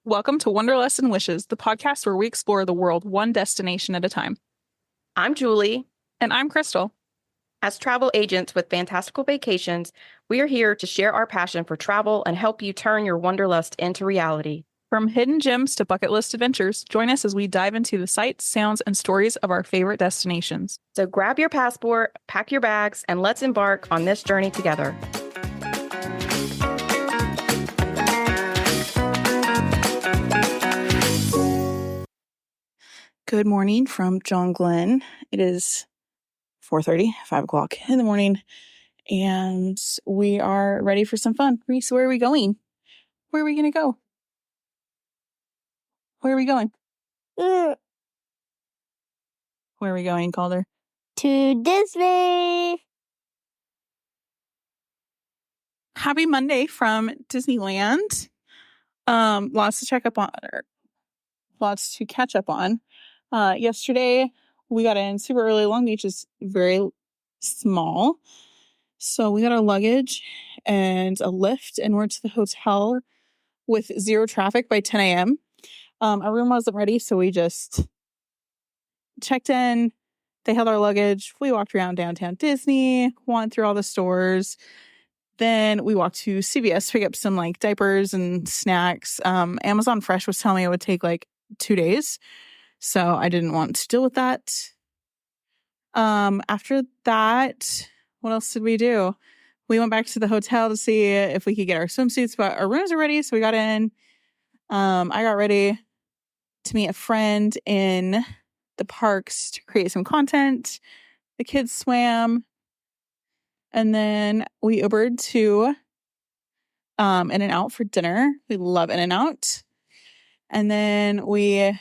Welcome to Wanderlust and Wishes, the podcast where we explore the world one destination at a time. I'm Julie. And I'm Krystle. As travel agents with fantastical vacations, we are here to share our passion for travel and help you turn your wanderlust into reality. From hidden gems to bucket list adventures, join us as we dive into the sights, sounds, and stories of our favorite destinations. So grab your passport, pack your bags, and let's embark on this journey together. Good morning from John Glenn. It is 4:30, 5 o'clock in the morning, and we are ready for some fun. Reese, where are we going? Where are we going to go? Where are we going? Where are we going, Calder? To Disney. Happy Monday from Disneyland. Lots to check up on, or lots to catch up on. Yesterday we got in super early. Long Beach is very small, so we got our luggage and a lift, and we're to the hotel with zero traffic by 10 a.m. Our room wasn't ready, so we just checked in. They held our luggage. We walked around downtown Disney, went through all the stores. Then we walked to CVS to pick up some like diapers and snacks. Amazon Fresh was telling me it would take like 2 days, so I didn't want to deal with that. After that, what else did we do? We went back to the hotel to see if we could get our swimsuits, but our rooms are ready, so we got in. I got ready to meet a friend in the parks to create some content. The kids swam. And then we Ubered to In-N-Out for dinner. We love In-N-Out. And then we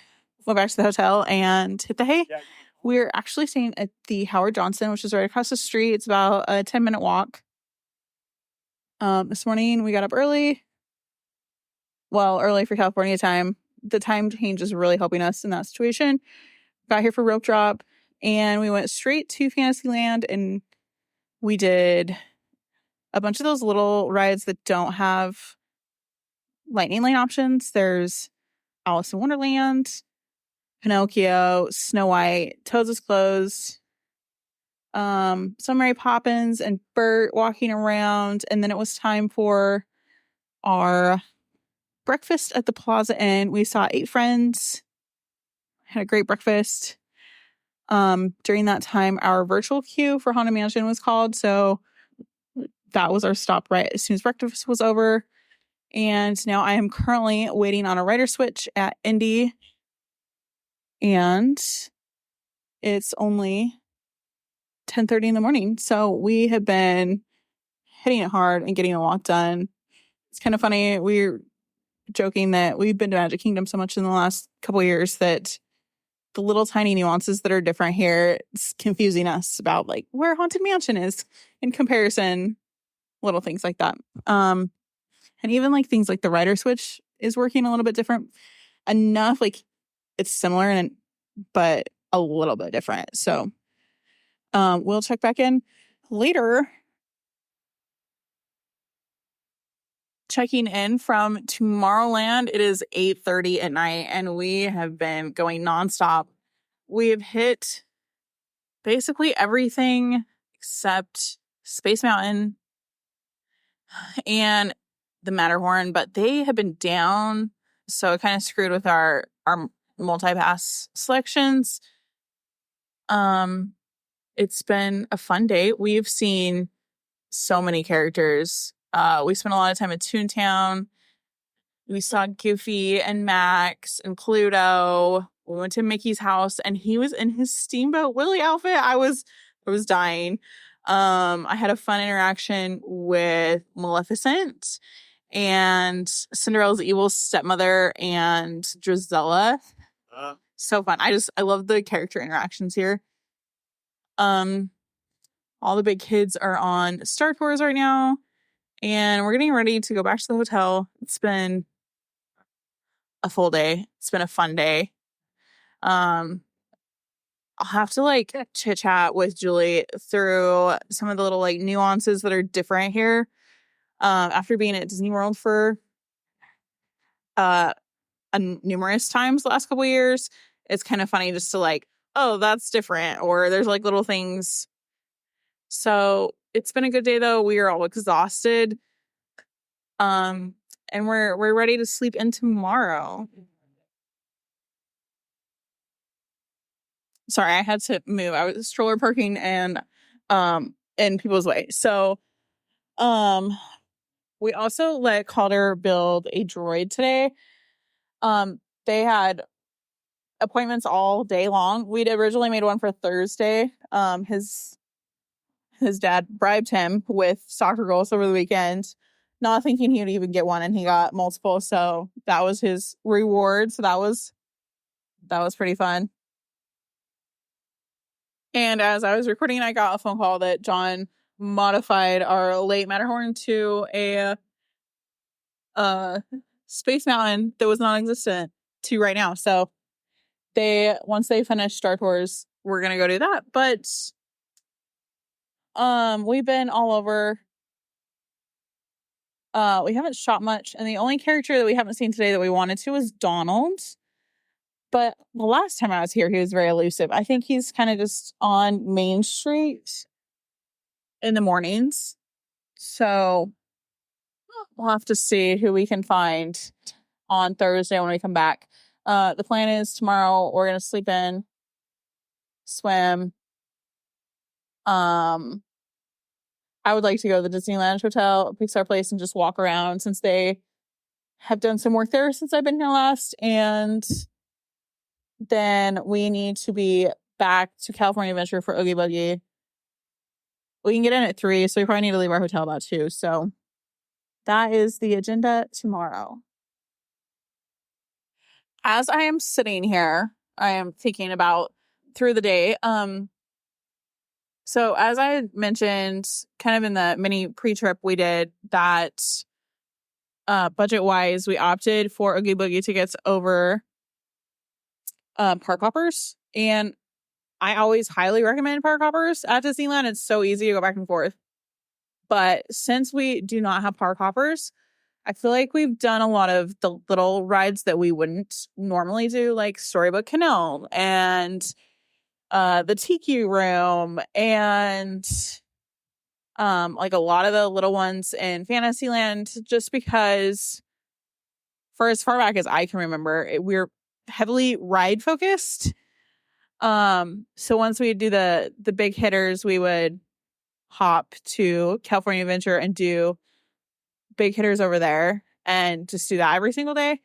went back to the hotel and hit the hay. Yeah. We're actually staying at the Howard Johnson, which is right across the street. It's about a 10-minute walk. This morning we got up early. Well, early for California time. The time change is really helping us in that situation. Got here for rope drop, and we went straight to Fantasyland, and we did a bunch of those little rides that don't have lightning lane options. There's Alice in Wonderland, Pinocchio, Snow White, Toads is closed, some Mary Poppins and Bert walking around. And then it was time for our breakfast at the Plaza Inn. We saw 8 friends, had a great breakfast. During that time, our virtual queue for Haunted Mansion was called, so that was our stop right as soon as breakfast was over. And now I am currently waiting on a rider switch at Indy, and it's only 10:30 in the morning. So we have been hitting it hard and getting a lot done. It's kind of funny. We're joking that we've been to Magic Kingdom so much in the last couple of years that the little tiny nuances that are different here, it's confusing us about like where Haunted Mansion is in comparison. Little things like that. And even like things like the rider switch is working a little bit different enough. Like it's similar but a little bit different. So we'll check back in later. Checking in from Tomorrowland. It is 8:30 at night, and we have been going nonstop. We have hit basically everything except Space Mountain and the Matterhorn, but they have been down, so it kind of screwed with our multi-pass selections. It's been a fun day. We've seen so many characters. We spent a lot of time at Toontown. We saw Goofy and Max and Pluto. We went to Mickey's house, and he was in his Steamboat Willie outfit. I was dying. I had a fun interaction with Maleficent and Cinderella's evil stepmother and Drizella. So fun. I love the character interactions here. All the big kids are on Star Tours right now, and we're getting ready to go back to the hotel. It's been a full day. It's been a fun day. I'll have to like chit chat with Julie through some of the little like nuances that are different here. After being at Disney World for numerous times the last couple of years. It's kind of funny just to like, oh, that's different, or there's like little things. So it's been a good day though. We are all exhausted. And we're ready to sleep in tomorrow. Sorry, I had to move. I was stroller parking and in people's way. So we also let Calder build a droid today. They had appointments all day long. We'd originally made one for Thursday. His dad bribed him with soccer goals over the weekend, not thinking he would even get one, and he got multiple. So that was his reward. So that was pretty fun. And as I was recording, I got a phone call that John modified our late Matterhorn to a Space Mountain that was non-existent to right now. So once they finish Star Tours, we're gonna go do that. But we've been all over. We haven't shot much, and the only character that we haven't seen today that we wanted to was Donald. But the last time I was here, he was very elusive. I think he's kind of just on Main Street in the mornings. So we'll have to see who we can find on Thursday when we come back. The plan is tomorrow we're going to sleep in, swim. I would like to go to the Disneyland Hotel, Pixar Place, and just walk around since they have done some work there since I've been here last. And then we need to be back to California Adventure for Oogie Boogie. We can get in at 3, so we probably need to leave our hotel about 2. So that is the agenda tomorrow. As I am sitting here, I am thinking about through the day. So as I mentioned, kind of in the mini pre-trip we did, that budget-wise, we opted for Oogie Boogie tickets over park hoppers. And I always highly recommend park hoppers at Disneyland. It's so easy to go back and forth. But since we do not have park hoppers, I feel like we've done a lot of the little rides that we wouldn't normally do, like Storybook Canal and the Tiki Room and like a lot of the little ones in Fantasyland, just because for as far back as I can remember, we're heavily ride focused. So once we do the big hitters, we would hop to California Adventure and do big hitters over there and just do that every single day.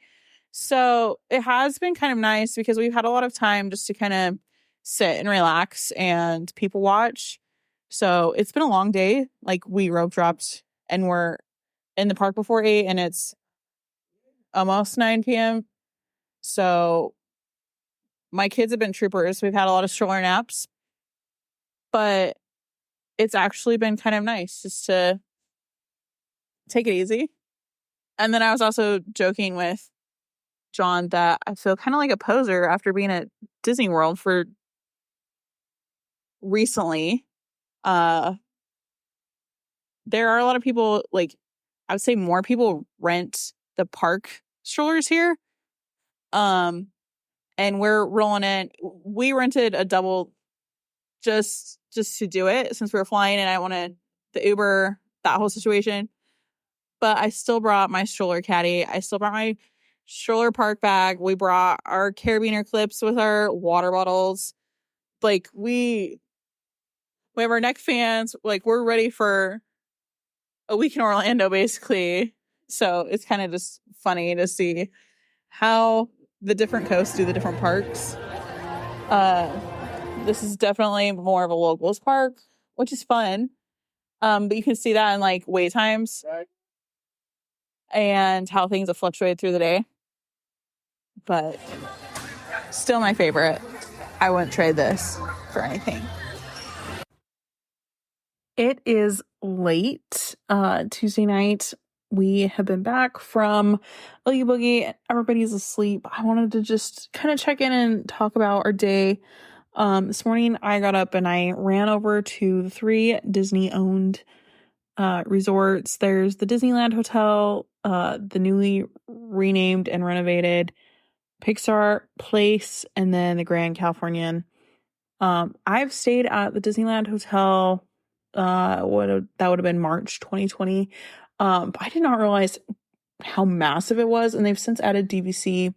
So it has been kind of nice because we've had a lot of time just to kind of sit and relax and people watch. So it's been a long day. Like we rope dropped and we're in the park before 8 and it's almost 9 p.m. So my kids have been troopers. We've had a lot of stroller naps, but it's actually been kind of nice just to take it easy. And then I was also joking with John that I feel kind of like a poser after being at Disney World for recently. There are a lot of people, like I would say more people rent the park strollers here. And we're rolling in. We rented a double just to do it since we were flying and I wanted the Uber, that whole situation. But I still brought my stroller caddy. I still brought my stroller park bag. We brought our carabiner clips with our water bottles. Like we have our neck fans. Like we're ready for a week in Orlando, basically. So it's kind of just funny to see how the different coasts do the different parks. This is definitely more of a locals park, which is fun. But you can see that in like wait times and how things have fluctuated through the day. But still my favorite. I wouldn't trade this for anything. It is late Tuesday night. We have been back from Oogie Boogie. Everybody's asleep. I wanted to just kind of check in and talk about our day. This morning I got up and I ran over to the 3 Disney-owned resorts. There's the Disneyland Hotel, the newly renamed and renovated Pixar Place, and then the Grand Californian. I've stayed at the Disneyland Hotel. That would have been March 2020. But I did not realize how massive it was, and they've since added DVC,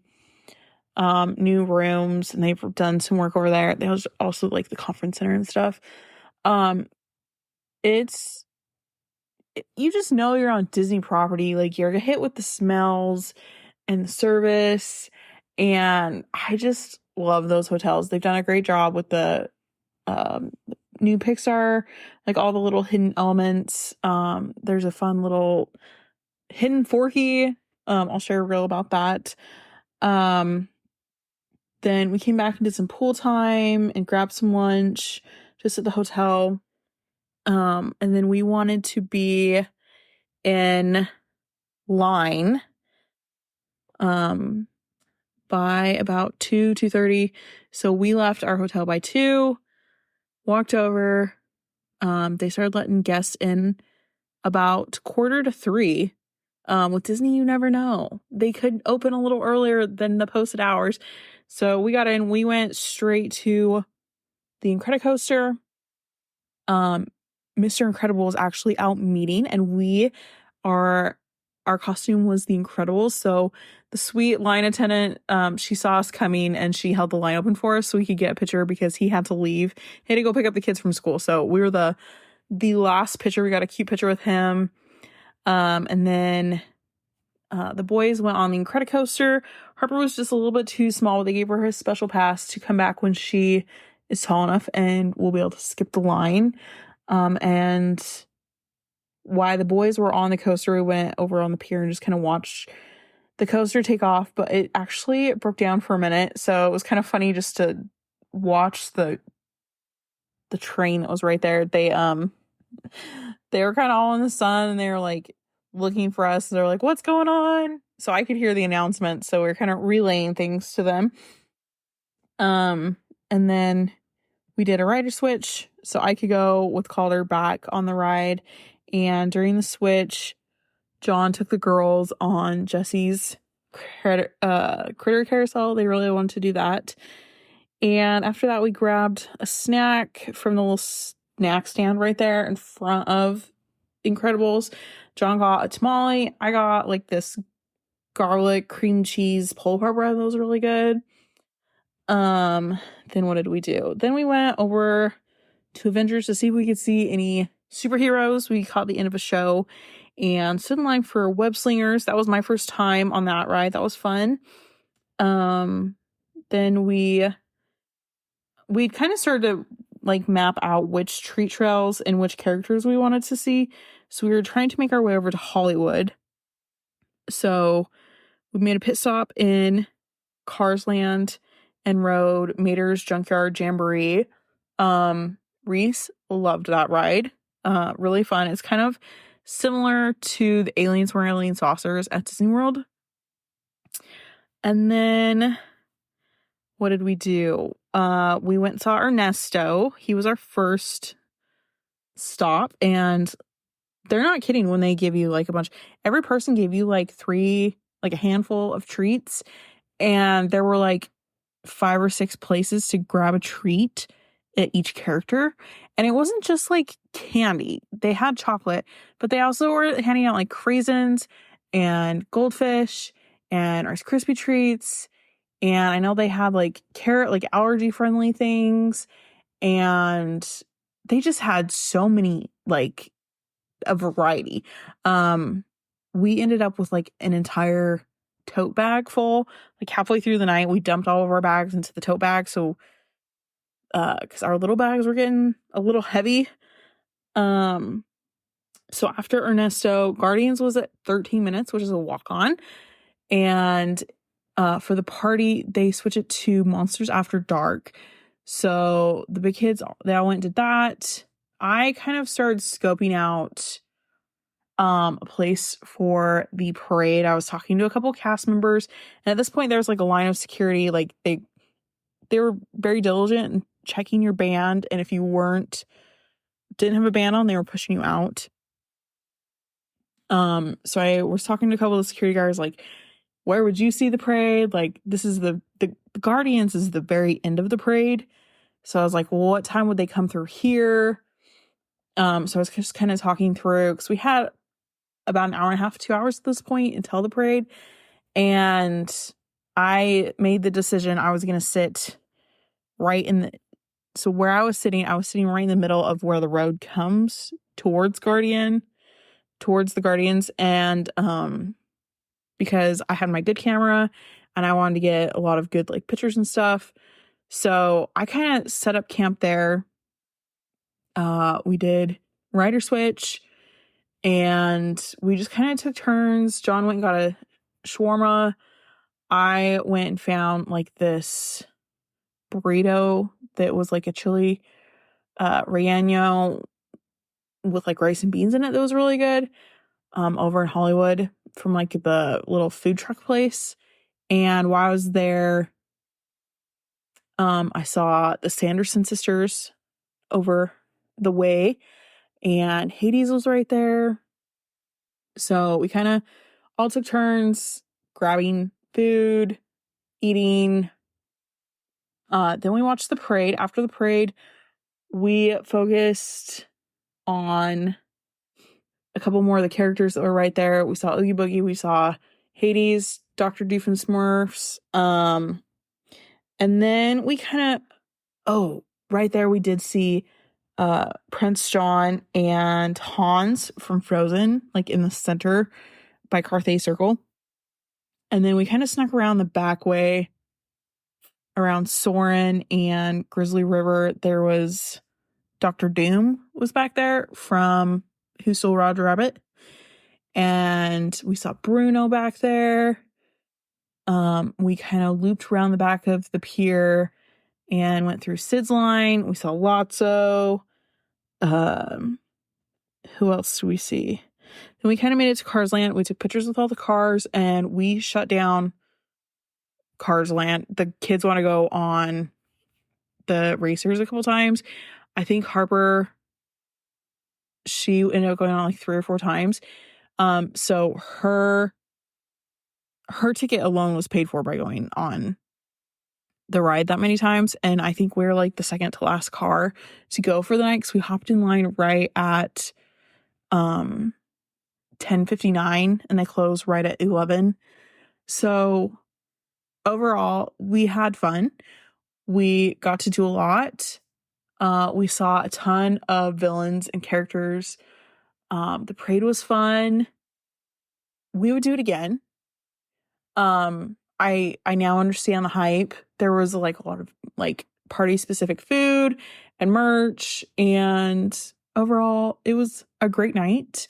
new rooms, and they've done some work over there. They also like the conference center and stuff. It's you just know you're on Disney property. Like, you're hit with the smells and the service, and I just love those hotels. They've done a great job with the new Pixar, like all the little hidden elements. There's a fun little hidden Forky. I'll share a reel about that. Then we came back and did some pool time and grabbed some lunch just at the hotel. And then we wanted to be in line by about 2:30. So we left our hotel by 2, walked over. They started letting guests in about 2:45. With Disney, you never know. They could open a little earlier than the posted hours. So we got in. We went straight to the Incredicoaster. Mr. Incredible was actually out meeting, and our costume was the Incredibles. So the sweet line attendant, she saw us coming and she held the line open for us so we could get a picture because he had to leave. He had to go pick up the kids from school. So we were the last picture. We got a cute picture with him. And then the boys went on the Incredicoaster. Harper was just a little bit too small. They gave her his special pass to come back when she is tall enough and we'll be able to skip the line. And while the boys were on the coaster, we went over on the pier and just kind of watched the coaster take off, but it actually broke down for a minute. So it was kind of funny just to watch the train that was right there. They were kind of all in the sun and they were like looking for us. They're like, what's going on? So I could hear the announcement. So we are kind of relaying things to them. And then we did a rider switch so I could go with Calder back on the ride. And during the switch, John took the girls on Jesse's critter carousel. They really wanted to do that. And after that, we grabbed a snack from the little snack stand right there in front of Incredibles. John got a tamale. I got like this garlic cream cheese pull apart bread. That was really good. Then what did we do? Then we went over to Avengers to see if we could see any superheroes. We caught the end of a show and stood in line for web slingers. That was my first time on that ride. That was fun. Then we kind of started to like map out which treat trails and which characters we wanted to see. So we were trying to make our way over to Hollywood. So we made a pit stop in Cars Land and rode Mater's Junkyard Jamboree. Reese loved that ride. Really fun. It's kind of similar to the Aliens Were Alien Saucers at Disney World. And then what did we do? We went and saw Ernesto. He was our first stop, and they're not kidding when they give you like a bunch. Every person gave you like a handful of treats, and there were like 5 or 6 places to grab a treat at each character. And it wasn't just like candy. They had chocolate, but they also were handing out like craisins and goldfish and Rice Krispie treats. And I know they had like carrot, like allergy friendly things. And they just had so many, like a variety. We ended up with like an entire tote bag full. Like halfway through the night, we dumped all of our bags into the tote bag. So because our little bags were getting a little heavy. So after Ernesto, Guardians was at 13 minutes, which is a walk-on. And for the party, they switched it to Monsters After Dark. So the big kids, they all went and did that. I kind of started scoping out a place for the parade. I was talking to a couple cast members, and at this point there was like a line of security. Like they were very diligent in checking your band, and if you didn't have a band on, they were pushing you out. So I was talking to a couple of security guards, like, where would you see the parade? Like, this is the Guardians is the very end of the parade. So I was like, well, what time would they come through here? So I was just kind of talking through, because we had about an hour and a half, 2 hours at this point until the parade. And I made the decision I was going to sit right so where I was sitting right in the middle of where the road comes towards the Guardians. And, because I had my good camera and I wanted to get a lot of good like pictures and stuff. So I kind of set up camp there. We did rider switch and we just kind of took turns. John went and got a shawarma. I went and found like this burrito that was like a chili relleno with like rice and beans in it that was really good, over in Hollywood from like the little food truck place. And while I was there, I saw the Sanderson sisters over the way, and Hades was right there. So we kind of all took turns grabbing food, eating. Then we watched the parade. After the parade, we focused on a couple more of the characters that were right there. We saw Oogie Boogie, we saw Hades, Dr. Doofenshmirtz, and then we kind of, right there we did see Prince John and Hans from Frozen, like in the center by Carthay Circle. And then we kind of snuck around the back way around Soren and Grizzly River. There was Dr. Doom was back there from Who Stole Roger Rabbit. And we saw Bruno back there. We kind of looped around the back of the pier and went through Sid's line. We saw Lotso. Who else do we see? Then we kind of made it to Cars Land. We took pictures with all the cars and we shut down Cars Land. The kids want to go on the racers a couple times. I think Harper, she ended up going on like 3 or 4 times. So her ticket alone was paid for by going on the ride that many times. And I think we're like the second to last car to go for the night, because we hopped in line right at 10:59 and they closed right at 11. So overall, we had fun. We got to do a lot. We saw a ton of villains and characters. The parade was fun. We would do it again. I now understand the hype. There was like a lot of like party specific food and merch, and overall it was a great night.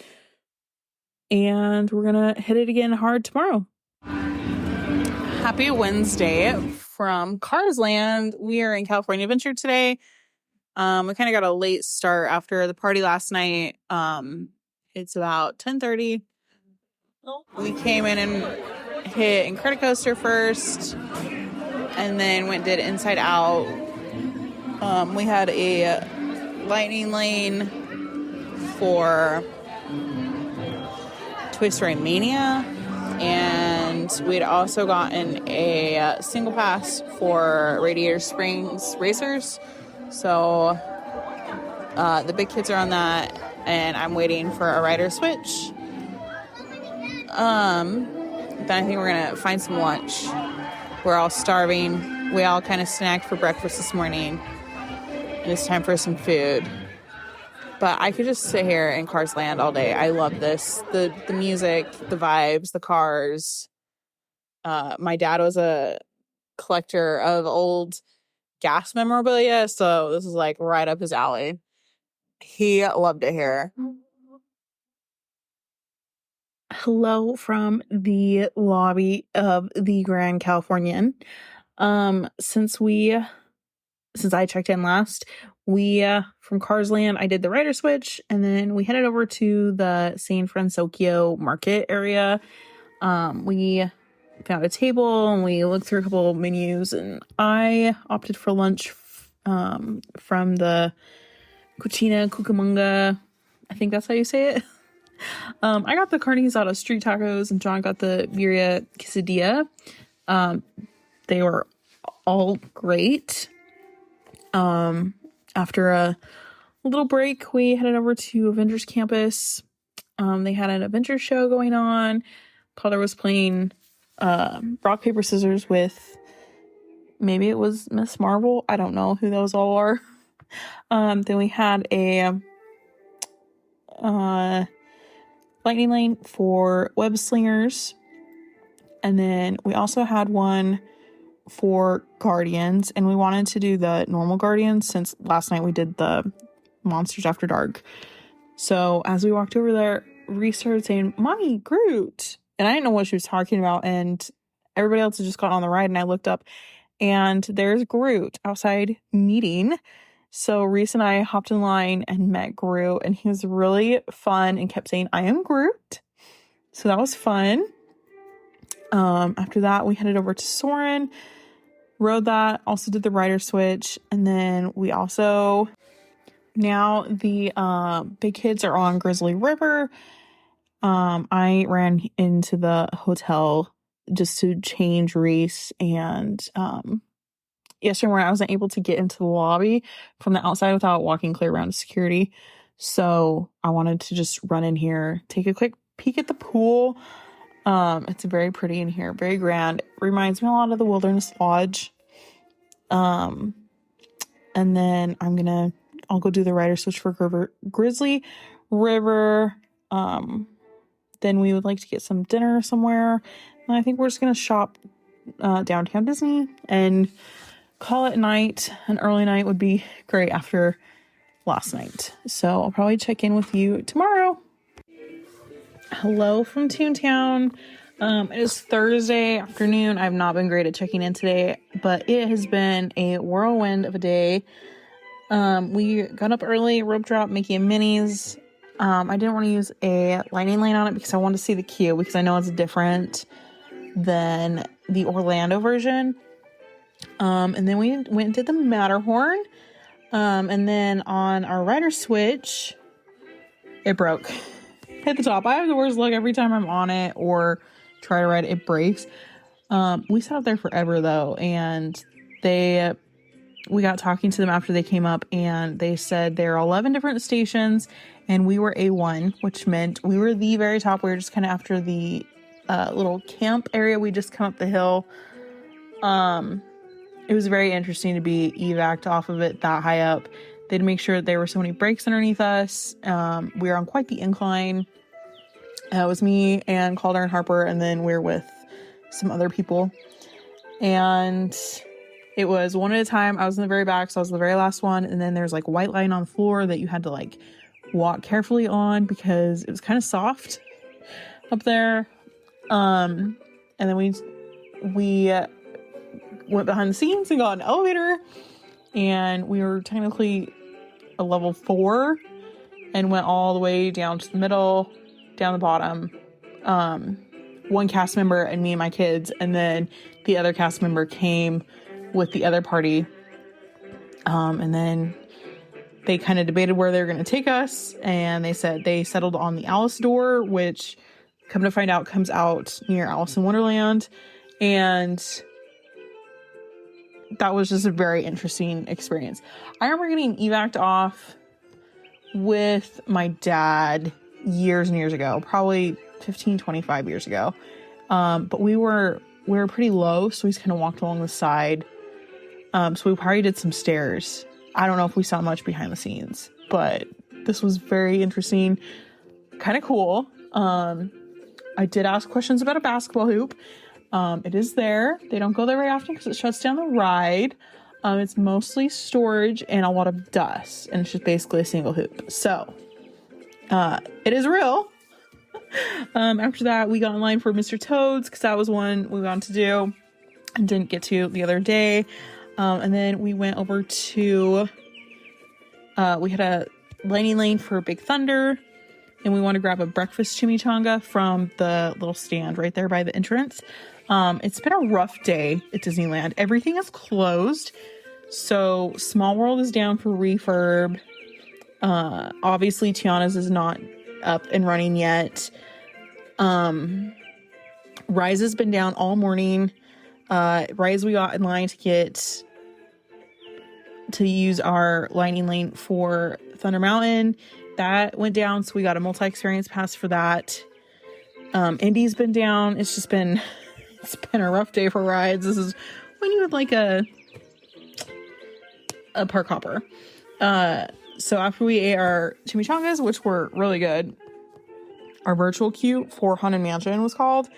And we're gonna hit it again hard tomorrow. Happy Wednesday from Cars Land. We are in California Adventure today. We kind of got a late start after the party last night. It's about 10:30. We came in and hit Incredicoaster first, and then did Inside Out. We had a lightning lane for Toy Story Mania, and we'd also gotten a single pass for Radiator Springs Racers. So the big kids are on that, and I'm waiting for a rider switch. Then I think we're gonna find some lunch. We're all starving. We all kind of snacked for breakfast this morning, and it's time for some food. But I could just sit here in Cars Land all day. I love this. The music, the vibes, the cars. My dad was a collector of old gas memorabilia, so this is like right up his alley. He loved it here. Hello from the lobby of the Grand Californian. Since I checked in last, we from Cars Land, I did the rider switch, and then we headed over to the San Francisco market area. We found a table and we looked through a couple menus, and I opted for lunch from the Cucina Cucamonga. I think that's how you say it. I got the carne asada street tacos, and John got the birria quesadilla. They were all great. After a little break, we headed over to Avengers Campus. They had an adventure show going on. Potter was playing rock, paper, scissors with, maybe it was Miss Marvel. I don't know who those all are. Then we had a lightning lane for web slingers. And then we also had one for Guardians. And we wanted to do the normal Guardians since last night we did the Monsters After Dark. So as we walked over there, Reese started saying, "Mommy, Groot." And I didn't know what she was talking about. And everybody else had just gotten on the ride. And I looked up and there's Groot outside meeting. So Reese and I hopped in line and met Groot. And he was really fun and kept saying, "I am Groot." So that was fun. After that, we headed over to Soarin', rode that, also did the rider switch. And then we also, now the big kids are on Grizzly River. I ran into the hotel just to change Reese, and yesterday morning I wasn't able to get into the lobby from the outside without walking clear around to security. So I wanted to just run in here, take a quick peek at the pool. It's very pretty in here, very grand. It reminds me a lot of the Wilderness Lodge. And then I'll go do the rider switch for Grizzly River. Then we would like to get some dinner somewhere. And I think we're just going to shop downtown Disney and call it night. An early night would be great after last night. So I'll probably check in with you tomorrow. Hello from Toontown. It is Thursday afternoon. I've not been great at checking in today, but it has been a whirlwind of a day. We got up early, rope drop, making minis. I didn't want to use a lightning lane on it because I wanted to see the queue, because I know it's different than the Orlando version. And then we went and did the Matterhorn. And then on our rider switch, it broke. Hit the top. I have the worst luck every time I'm on it or try to ride it, it breaks. We sat up there forever though, and we got talking to them after they came up, and they said there are 11 different stations, and we were A1, which meant we were the very top. We were just kind of after the little camp area. We just come up the hill. It was very interesting to be evac'd off of it that high up. They'd make sure that there were so many breaks underneath us. We were on quite the incline. It was me and Calder and Harper, and then we were with some other people. And it was one at a time. I was in the very back, so I was the very last one. And then there's like white line on the floor that you had to like walk carefully on because it was kind of soft up there. And then we went behind the scenes and got an elevator, and we were technically a level 4 and went all the way down to the middle, down the bottom. One cast member and me and my kids, and then the other cast member came with the other party. And then they kind of debated where they were going to take us, and they said they settled on the Alice door, which, come to find out, comes out near Alice in Wonderland. And that was just a very interesting experience. I remember getting evac'd off with my dad years and years ago, probably 15, 25 years ago. But we were pretty low, so we just kind of walked along the side. So we probably did some stairs. I don't know if we saw much behind the scenes, but this was very interesting, kind of cool. I did ask questions about a basketball hoop. It is there. They don't go there very often because it shuts down the ride. It's mostly storage and a lot of dust, and it's just basically a single hoop. So, it is real. After that, we got in line for Mr. Toad's because that was one we wanted to do and didn't get to the other day. And then we went over to, we had a lightning lane for Big Thunder, and we want to grab a breakfast chimichanga from the little stand right there by the entrance. It's been a rough day at Disneyland. Everything is closed. So Small World is down for refurb. Obviously Tiana's is not up and running yet. Rise has been down all morning. Rise, we got in line to use our lightning lane for Thunder Mountain. That went down, so we got a multi-experience pass for that. Indy's been down. It's been a rough day for rides. This is when you would like a park hopper. So after we ate our chimichangas, which were really good, our virtual queue for Haunted Mansion was called.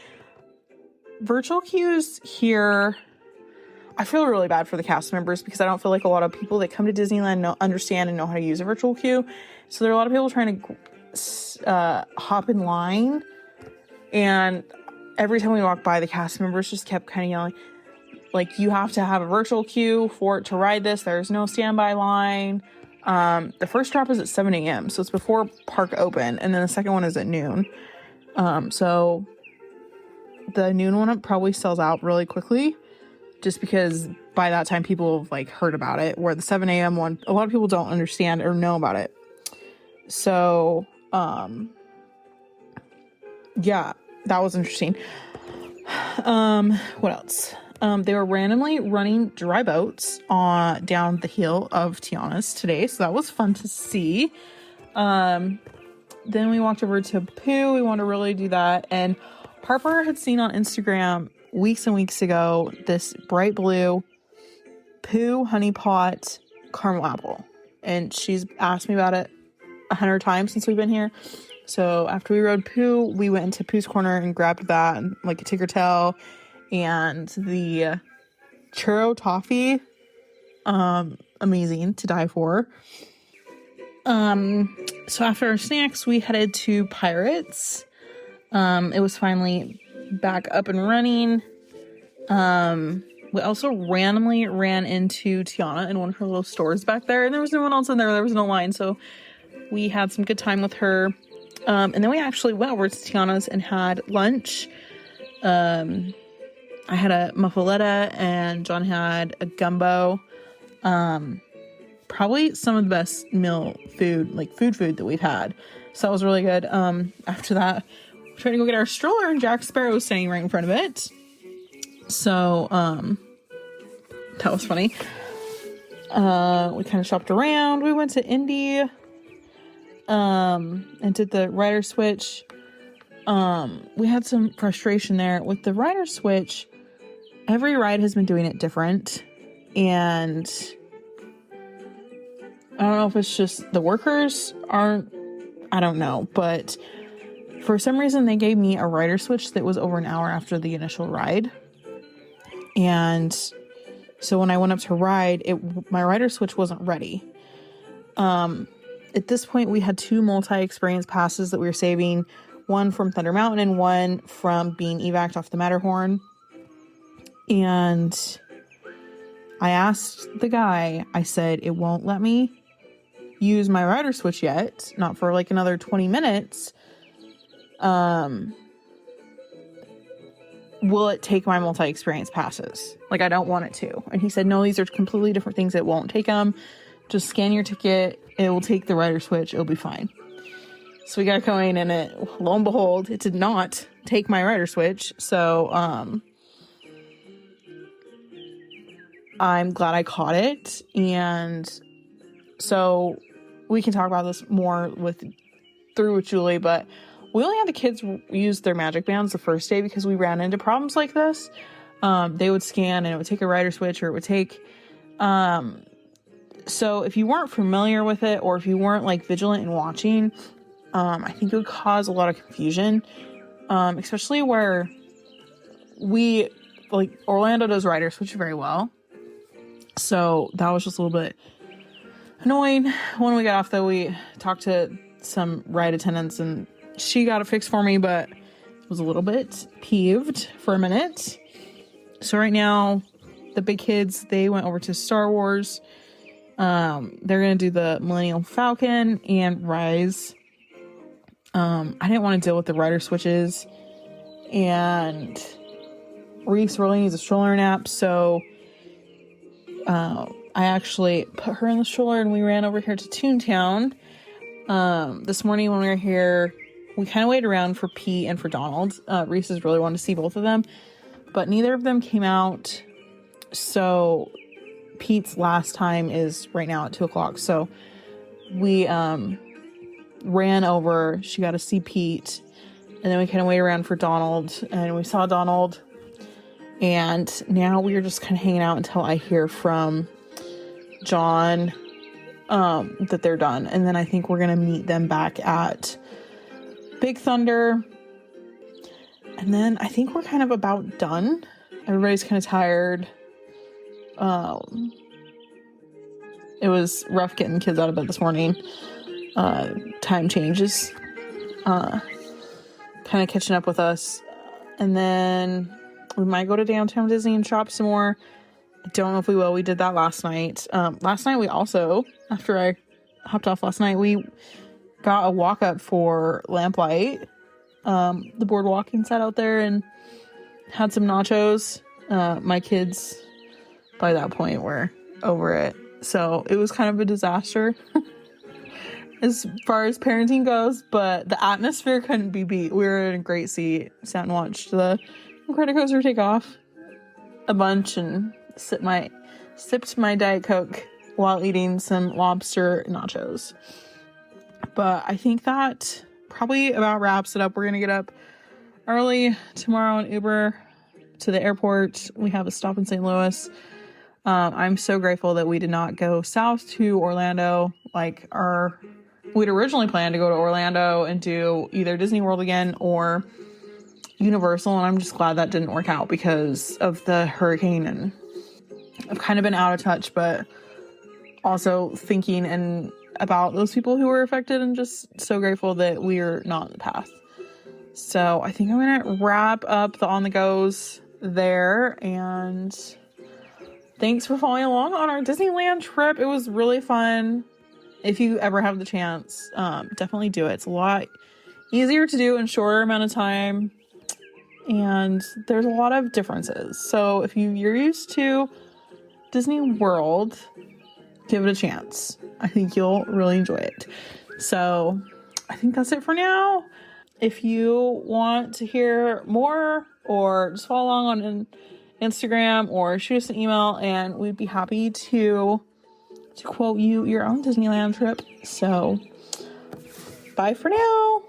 Virtual queues here, I feel really bad for the cast members because I don't feel like a lot of people that come to Disneyland understand and know how to use a virtual queue. So there are a lot of people trying to hop in line, and every time we walked by, the cast members just kept kind of yelling, like, you have to have a virtual queue for it to ride this. There's no standby line. The first drop is at 7 a.m. So it's before park open, and then the second one is at noon. So the noon one probably sells out really quickly, just because by that time people have like heard about it, where the 7 a.m. one, a lot of people don't understand or know about it. So, yeah, that was interesting. What else? They were randomly running dry boats down the hill of Tiana's today, so that was fun to see. Then we walked over to Pooh. We want to really do that, and Harper had seen on Instagram weeks and weeks ago this bright blue Pooh honey pot caramel apple, and she's asked me about it 100 times since we've been here. So after we rode Pooh, we went into Pooh's Corner and grabbed that, and like a Tinker Tail and the churro toffee. Amazing to die for. So after our snacks, we headed to Pirates. It was finally back up and running. We also randomly ran into Tiana in one of her little stores back there, and there was no one else in there. There was no line, so we had some good time with her. And then we actually went over to Tiana's and had lunch. I had a muffaletta, and John had a gumbo. Probably some of the best food that we've had. So that was really good. After that, we tried to go get our stroller, and Jack Sparrow was standing right in front of it. So, that was funny. We kind of shopped around. We went to Indy, and did the rider switch. We had some frustration there with the rider switch. Every ride has been doing it different, and I don't know if it's just the workers aren't, I don't know, but for some reason they gave me a rider switch that was over an hour after the initial ride. And so when I went up to ride, my rider switch wasn't ready. At this point, we had 2 multi-experience passes that we were saving, one from Thunder Mountain and one from being evac'd off the Matterhorn. And I asked the guy, I said, it won't let me use my rider switch yet, not for like another 20 minutes. Will it take my multi-experience passes? Like, I don't want it to. And he said, no, these are completely different things. It won't take them. Just scan your ticket. It will take the rider switch. It'll be fine. So we got going, and lo and behold, it did not take my rider switch. So, I'm glad I caught it. And so we can talk about this more through with Julie, but we only had the kids use their magic bands the first day because we ran into problems like this. They would scan and it would take a rider switch, or it would take, so if you weren't familiar with it, or if you weren't like vigilant in watching, I think it would cause a lot of confusion, especially where Orlando does rider switch very well. So that was just a little bit annoying. When we got off, though, we talked to some ride attendants, and she got it fixed for me, but was a little bit peeved for a minute. So right now, the big kids, they went over to Star Wars. They're going to do the Millennium Falcon and Rise. I didn't want to deal with the rider switches, and Reese really needs a stroller nap, so I actually put her in the stroller, and we ran over here to Toontown. This morning when we were here, we kind of waited around for Pete and for Donald. Reese's really wanted to see both of them, but neither of them came out. So Pete's last time is right now at 2:00. So we ran over. She got to see Pete, and then we kind of waited around for Donald, and we saw Donald. And now we are just kind of hanging out until I hear from John that they're done. And then I think we're going to meet them back at Big Thunder. And then I think we're kind of about done. Everybody's kind of tired. It was rough getting the kids out of bed this morning. Time changes. Kind of catching up with us. And then we might go to downtown Disney and shop some more. I don't know if we will. We did that last night. Last night we also, after I hopped off last night, we got a walk up for Lamplight. The boardwalk and sat out there and had some nachos. My kids, by that point, were over it. So it was kind of a disaster as far as parenting goes, but the atmosphere couldn't be beat. We were in a great seat, sat and watched the Incredicoaster take off a bunch and sipped my Diet Coke while eating some lobster nachos. But I think that probably about wraps it up. We're going to get up early tomorrow and Uber to the airport. We have a stop in St. Louis. I'm so grateful that we did not go south to Orlando. We'd originally planned to go to Orlando and do either Disney World again or Universal, and I'm just glad that didn't work out because of the hurricane, and I've kind of been out of touch, but also thinking and about those people who were affected, and just so grateful that we're not on the path. So I think I'm going to wrap up the On The Goes there, and thanks for following along on our Disneyland trip. It was really fun. If you ever have the chance, definitely do it. It's a lot easier to do in a shorter amount of time, and there's a lot of differences. So if you're used to Disney World, give it a chance. I think you'll really enjoy it. So I think that's it for now. If you want to hear more or just follow along on Instagram or shoot us an email, and we'd be happy to quote you your own Disneyland trip. So bye for now.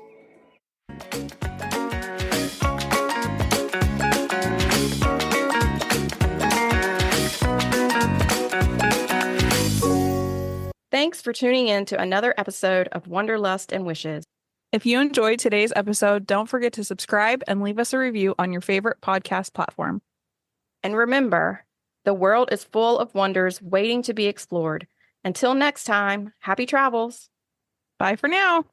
Thanks for tuning in to another episode of Wanderlust and Wishes. If you enjoyed today's episode, don't forget to subscribe and leave us a review on your favorite podcast platform. And remember, the world is full of wonders waiting to be explored. Until next time, happy travels. Bye for now.